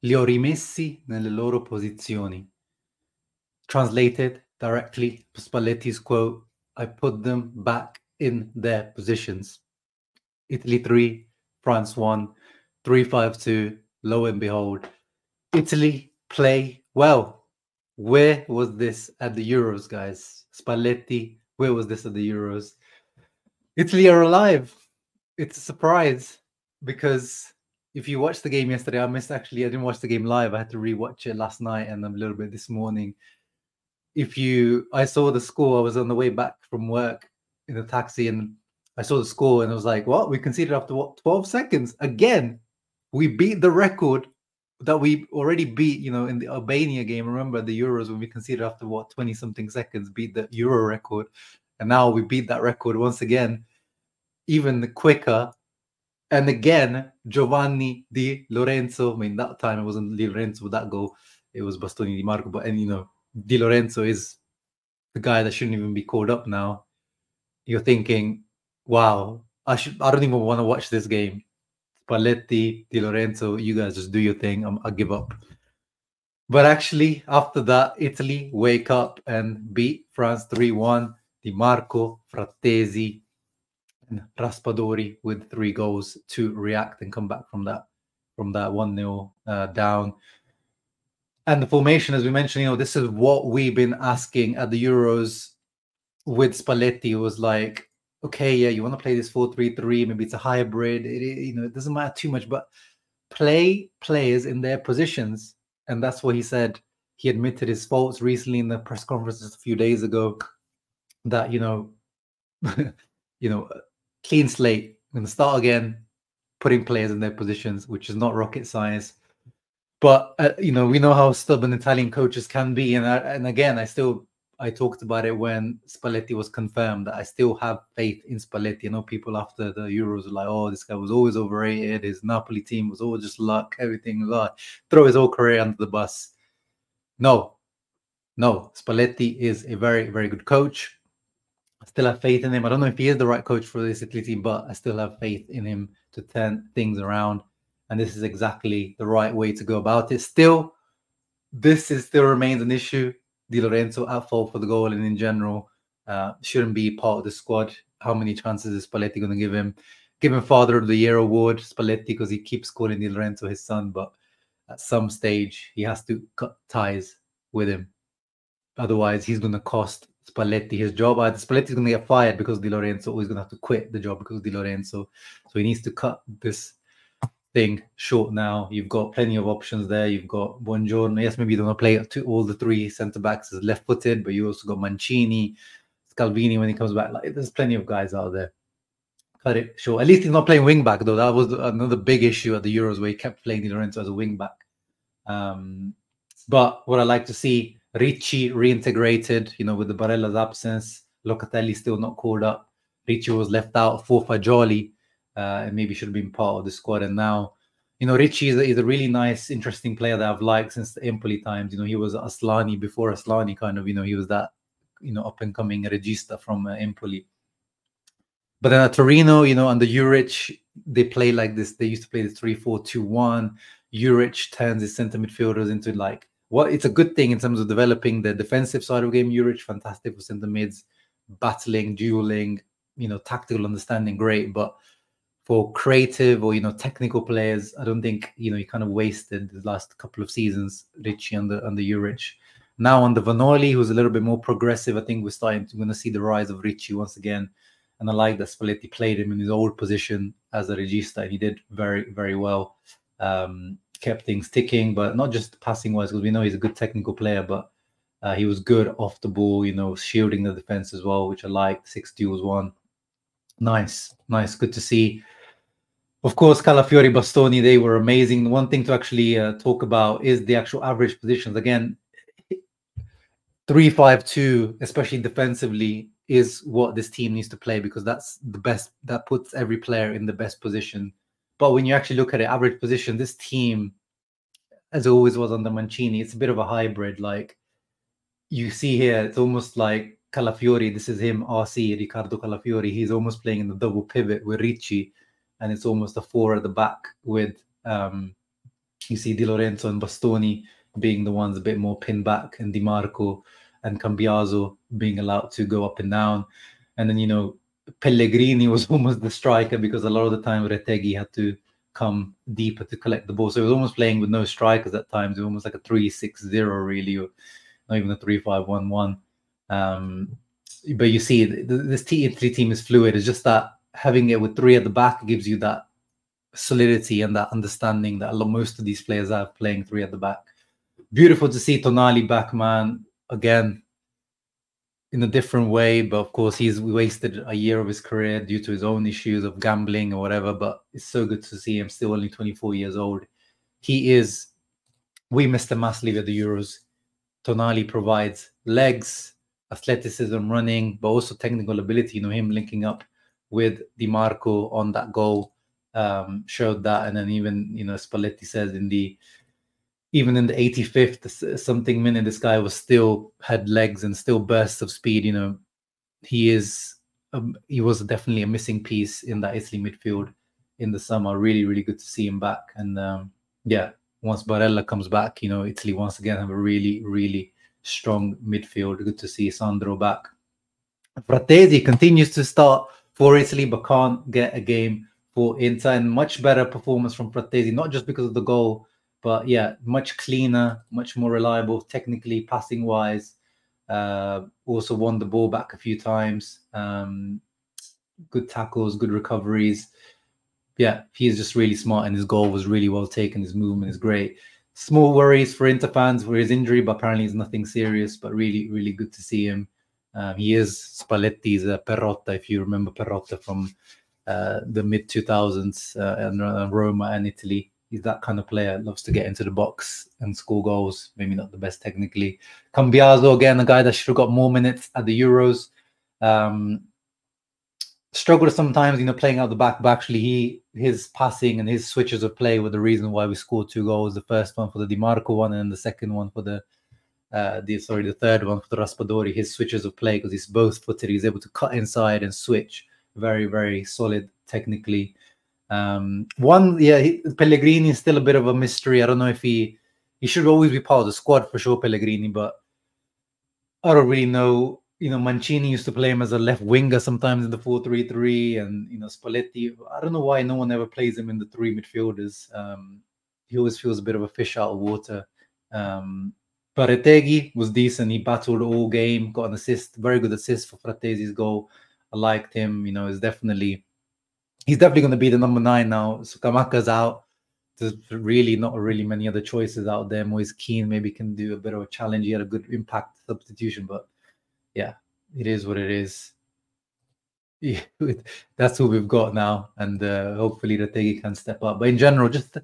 li ho rimessi nelle loro posizioni. Translated directly, Spalletti's quote, I put them back in their positions. Italy 3, France 1, 3-5-2, lo and behold, Italy play well. Where was this at the Euros, guys? Spalletti, where was this at the Euros? Italy are alive. It's a surprise because if you watched the game yesterday, I didn't watch the game live. I had to rewatch it last night and a little bit this morning. I saw the score. I was on the way back from work in the taxi and I saw the score and I was like, what? We conceded after what? 12 seconds. Again, we beat the record that we already beat, in the Albania game. Remember the Euros when we conceded after what? 20 something seconds, beat the Euro record. And now we beat that record once again, even quicker. And again, Giovanni Di Lorenzo. I mean, that time it wasn't Di Lorenzo with that goal. It was Bastoni Dimarco. But, Di Lorenzo is the guy that shouldn't even be called up now. You're thinking, wow, I don't even want to watch this game. Spalletti, Di Lorenzo, you guys just do your thing. I give up. But actually, after that, Italy wake up and beat France 3-1. Dimarco, Frattesi, and Raspadori with 3 goals to react and come back from that 1-0 down. And the formation, as we mentioned, this is what we've been asking at the Euros with Spalletti. It was like, okay, yeah, you want to play this 4-3-3, maybe it's a hybrid. It doesn't matter too much, but play players in their positions. And that's what he said. He admitted his faults recently in the press conferences a few days ago that, clean slate, I'm going to start again, putting players in their positions, which is not rocket science. But, we know how stubborn Italian coaches can be. And again, I talked about it when Spalletti was confirmed, that I still have faith in Spalletti. I know people after the Euros were like, oh, this guy was always overrated. His Napoli team was always just luck, everything. Throw his whole career under the bus. No. Spalletti is a very, very good coach. I still have faith in him. I don't know if he is the right coach for this Italy team, but I still have faith in him to turn things around. And this is exactly the right way to go about it. Still remains an issue. Di Lorenzo at fault for the goal, and in general, shouldn't be part of the squad. How many chances is Spalletti going to give him? Give him Father of the Year award, Spalletti, because he keeps calling Di Lorenzo his son, but at some stage, he has to cut ties with him. Otherwise, he's going to cost Spalletti his job. Either Spalletti's going to get fired because Di Lorenzo, or he's going to have to quit the job because of Di Lorenzo. So he needs to cut this thing short now. You've got plenty of options there. You've got Buongiorno. Yes, maybe you don't want to play all the 3 centre-backs as left-footed, but you also got Mancini, Scalvini when he comes back. There's plenty of guys out there. Cut it short. At least he's not playing wing-back, though. That was another big issue at the Euros where he kept playing Di Lorenzo as a wing-back. But what I like to see, Ricci reintegrated, with the Barella's absence. Locatelli still not called up. Ricci was left out for Fagioli. And maybe should have been part of the squad. And now, Ricci is a really nice, interesting player that I've liked since the Empoli times. He was Aslani before Aslani, kind of, he was that, up-and-coming regista from Empoli. But then at Torino, under Juric, they play like this. They used to play this 3-4-2-1. Juric turns his centre midfielders into it's a good thing in terms of developing the defensive side of the game. Juric, fantastic for centre mids, battling, dueling, tactical understanding, great. But for creative or, technical players, I don't think, he kind of wasted the last couple of seasons, Ricci under Juric. Now under Vanoli, who's a little bit more progressive, I think we're going to see the rise of Ricci once again. And I like that Spalletti played him in his old position as a regista, and he did very, very well. Kept things ticking, but not just passing-wise, because we know he's a good technical player, but he was good off the ball, shielding the defense as well, which I liked. 6 duels won. Nice, good to see. Of course, Calafiori, Bastoni, they were amazing. The one thing to actually talk about is the actual average positions. Again, 3-5-2, especially defensively, is what this team needs to play, because that's the best. That puts every player in the best position. But when you actually look at the average position, this team, as it always was under Mancini, it's a bit of a hybrid. Like you see here, it's almost like Calafiori. This is him, RC, Riccardo Calafiori. He's almost playing in the double pivot with Ricci. And it's almost a 4 at the back with You see Di Lorenzo and Bastoni being the ones a bit more pinned back, and Dimarco and Cambiaso being allowed to go up and down. And then, you know, Pellegrini was almost the striker because a lot of the time Retegui had to come deeper to collect the ball. So he was almost playing with no strikers at times. It was almost like a 3-6-0 really, or not even a 3-5-1-1. But you see, this Italy team is fluid. It's just that having it with 3 at the back gives you that solidity and that understanding that most of these players have playing 3 at the back. Beautiful to see Tonali back, man. Again, in a different way, but of course he's wasted a year of his career due to his own issues of gambling or whatever. But it's so good to see him still only 24 years old. We missed him massively at the Euros. Tonali provides legs, athleticism, running, but also technical ability. You know, him linking up with Dimarco on that goal showed that. And then even, you know, Spalletti says even in the 85th something minute, this guy had legs and still bursts of speed. You know, he was definitely a missing piece in that Italy midfield in the summer. Really, really good to see him back. And yeah, once Barella comes back, you know, Italy once again have a really, really strong midfield. Good to see Sandro back. Frattesi continues to start for Italy, but can't get a game for Inter. And much better performance from Frattesi, not just because of the goal, but yeah, much cleaner, much more reliable, technically, passing-wise. Also won the ball back a few times. Good tackles, good recoveries. Yeah, he's just really smart, and his goal was really well taken. His movement is great. Small worries for Inter fans for his injury, but apparently it's nothing serious, but really, really good to see him. He is Spalletti's Perotta, if you remember Perotta from the mid-2000s and Roma and Italy. He's that kind of player, loves to get into the box and score goals, maybe not the best technically. Cambiaso, again, a guy that should have got more minutes at the Euros. Struggled sometimes, you know, playing out the back, but actually his passing and his switches of play were the reason why we scored 2 goals. The first one for the Dimarco one, and the second one for the third one for the Raspadori. His switches of play, because he's both-footed, he's able to cut inside and switch. Very, very solid technically. Pellegrini is still a bit of a mystery. I don't know if he should always be part of the squad for sure, Pellegrini, but I don't really know. You know, Mancini used to play him as a left winger sometimes in the 4-3-3, and, you know, Spalletti, I don't know why no one ever plays him in the 3 midfielders. He always feels a bit of a fish out of water. But Retegui was decent. He battled all game, got an assist, very good assist for Frattesi's goal. I liked him. You know, he's definitely going to be the number 9 now. So Kamaka's out. There's not really many other choices out there. Moise Keane maybe can do a bit of a challenge. He had a good impact substitution, but yeah, it is what it is. Yeah, that's who we've got now, and hopefully Retegui can step up. But in general, just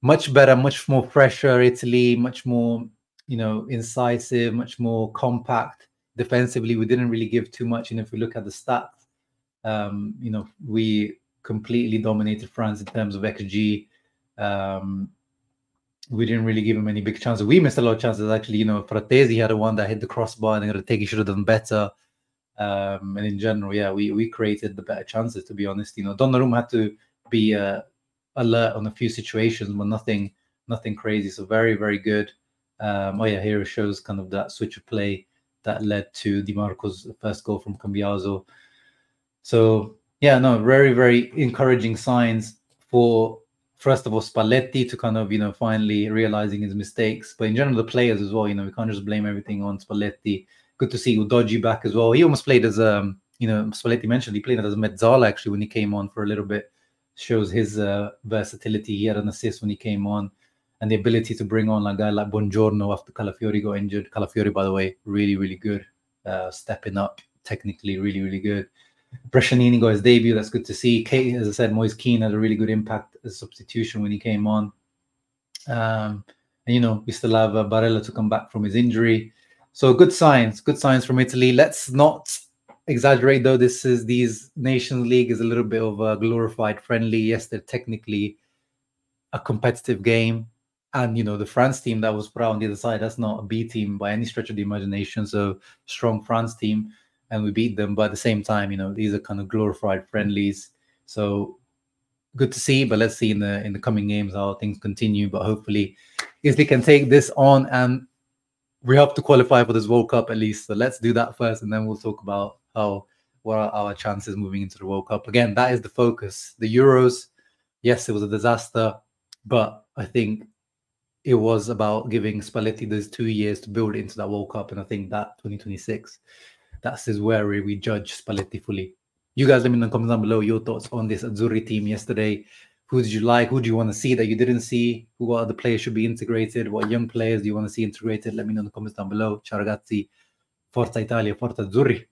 much better, much more fresher Italy, much more, you know, incisive, much more compact. Defensively, we didn't really give too much. And if we look at the stats, you know, we completely dominated France in terms of XG. We didn't really give him any big chances. We missed a lot of chances, actually. You know, Frattesi had a one that hit the crossbar, and Retegui should have done better. And in general, yeah, we created the better chances, to be honest. You know, Donnarumma had to be alert on a few situations, but nothing crazy. So very, very good. Here it shows kind of that switch of play that led to Dimarco's first goal from Cambiaso. So yeah, no, very, very encouraging signs for, first of all, Spalletti to kind of, you know, finally realizing his mistakes. But in general, the players as well, you know, we can't just blame everything on Spalletti. Good to see Udogie back as well. He almost played as, you know, Spalletti mentioned, he played as a mezzala actually when he came on for a little bit. Shows his versatility. He had an assist when he came on, and the ability to bring on a guy like Buongiorno after Calafiori got injured. Calafiori, by the way, really, really good. Stepping up technically, really, really good. Brescianini got his debut. That's good to see. As I said, Moise Keane had a really good impact as a substitution when he came on. And, you know, we still have Barella to come back from his injury. So good signs from Italy. Let's not exaggerate, though. These Nations League is a little bit of a glorified friendly. Yes, they're technically a competitive game. And, you know, the France team that was put out on the other side, that's not a B team by any stretch of the imagination. So strong France team, and we beat them. But at the same time, you know, these are kind of glorified friendlies. So good to see, but let's see in the coming games how things continue. But hopefully Italy can take this on, and we have to qualify for this World Cup at least. So let's do that first, and then we'll talk about what are our chances moving into the World Cup. Again, that is the focus. The Euros, yes, it was a disaster, but I think it was about giving Spalletti those 2 years to build it into that World Cup. And I think that 2026, that's where we judge Spalletti fully. You guys let me know in the comments down below your thoughts on this Azzurri team yesterday. Who did you like? Who do you want to see that you didn't see? What other players should be integrated? What young players do you want to see integrated? Let me know in the comments down below. Ciao ragazzi. Forza Italia, Forza Azzurri.